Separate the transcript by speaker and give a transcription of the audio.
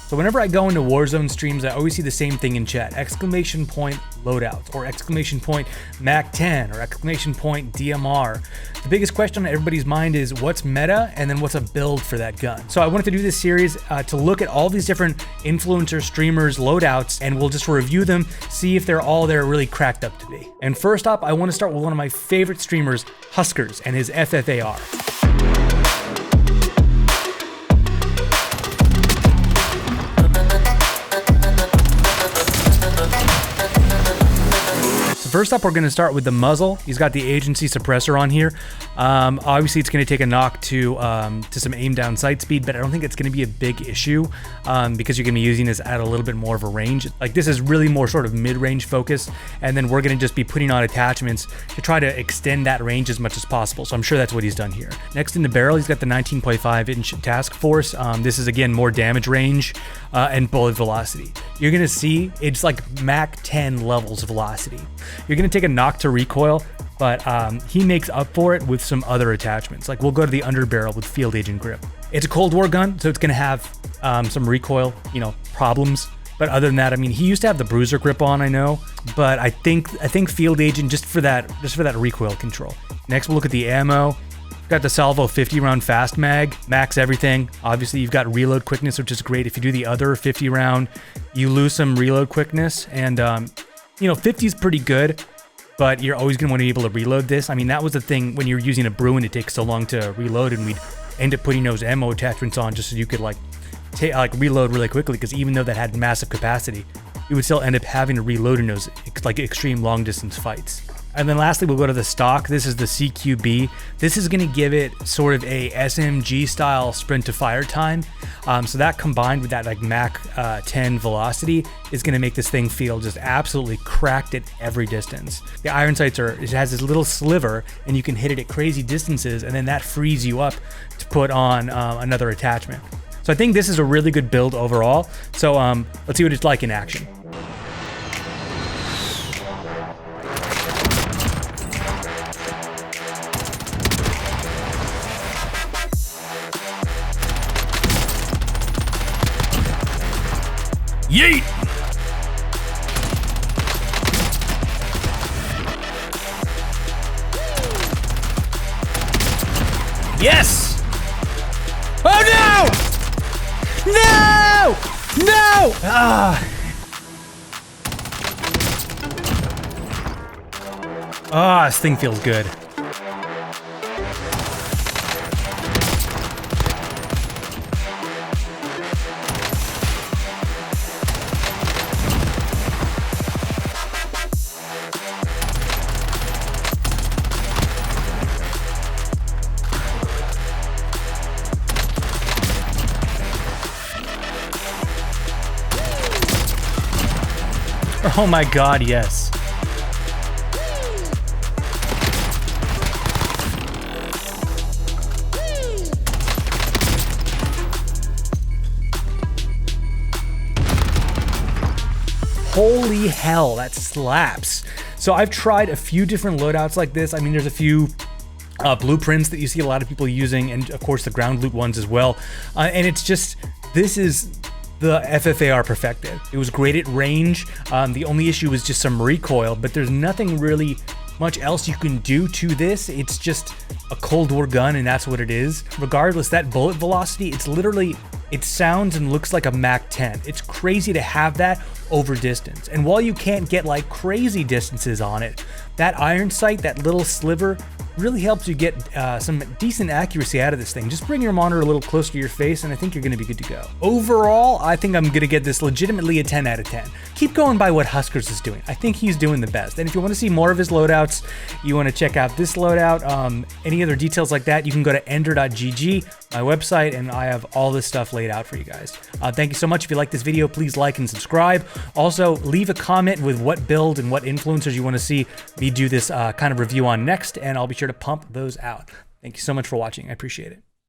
Speaker 1: So whenever I go into Warzone streams, I always see the same thing in chat: exclamation point loadout, or exclamation point Mac 10, or exclamation point DMR. The biggest question on everybody's mind is what's meta, and then what's a build for that gun. So I wanted to do this series to look at all these different influencer streamers loadouts, and we'll just review them, see if they're all they're really cracked up to be. And first up, I want to start with one of my favorite streamers, Huskerr'S, and his Ffar. First up, we're going to start with the muzzle. He's got the agency suppressor on here. Obviously, it's going to take a knock to some aim down sight speed, but I don't think it's going to be a big issue because you're going to be using this at a little bit more of a range. Like, this is really more sort of mid-range focus, and then we're going to just be putting on attachments to try to extend that range as much as possible. So I'm sure that's what he's done here. Next in the barrel, he's got the 19.5-inch task force. This is, again, more damage range and bullet velocity. You're going to see it's like Mac 10 levels of velocity. You're going to take a knock to recoil, but he makes up for it with some other attachments. Like, we'll go to the underbarrel with field agent grip. It's a Cold War gun, so it's going to have some recoil, problems. But other than that, I mean, he used to have the bruiser grip on, I know, but I think field agent just for that recoil control. Next, we'll look at the ammo. Got the Salvo 50 round fast mag, max everything. Obviously, you've got reload quickness, which is great. If you do the other 50 round, you lose some reload quickness, and 50 is pretty good, but you're always going to want to be able to reload this. I mean, that was the thing when you're using a Bruin, it takes so long to reload, and we'd end up putting those ammo attachments on just so you could reload really quickly, because even though that had massive capacity, you would still end up having to reload in those extreme long distance fights. And then lastly, we'll go to the stock. This is the CQB. This is going to give it sort of a SMG style sprint to fire time. So that combined with that Mac 10 velocity is going to make this thing feel just absolutely cracked at every distance. The iron sights it has this little sliver, and you can hit it at crazy distances, and then that frees you up to put on another attachment. So I think this is a really good build overall. So let's see what it's like in action. Yeet! Yes! Oh no! No! No! This thing feels good. Oh my god, yes. Holy hell, that slaps. So I've tried a few different loadouts like this. I mean, there's a few blueprints that you see a lot of people using, and of course the ground loot ones as well. And it's just, this is the Ffar perfected. It was great at range. The only issue was just some recoil, but there's nothing really much else you can do to this. It's just a Cold War gun, and that's what it is. Regardless, that bullet velocity, it sounds and looks like a Mac 10. It's crazy to have that over distance. And while you can't get like crazy distances on it, that iron sight, that little sliver, really helps you get some decent accuracy out of this thing. Just bring your monitor a little closer to your face, and I think you're gonna be good to go. Overall, I think I'm gonna get this legitimately a 10 out of 10. Keep going by what Huskerr'S is doing. I think he's doing the best. And if you wanna see more of his loadouts, you wanna check out this loadout, any other details like that, you can go to ender.gg, my website, and I have all this stuff laid out for you guys. Thank you so much. If you like this video, please like and subscribe. Also, leave a comment with what build and what influencers you wanna see me do this kind of review on next, and I'll be sure to pump those out. Thank you so much for watching. I appreciate it.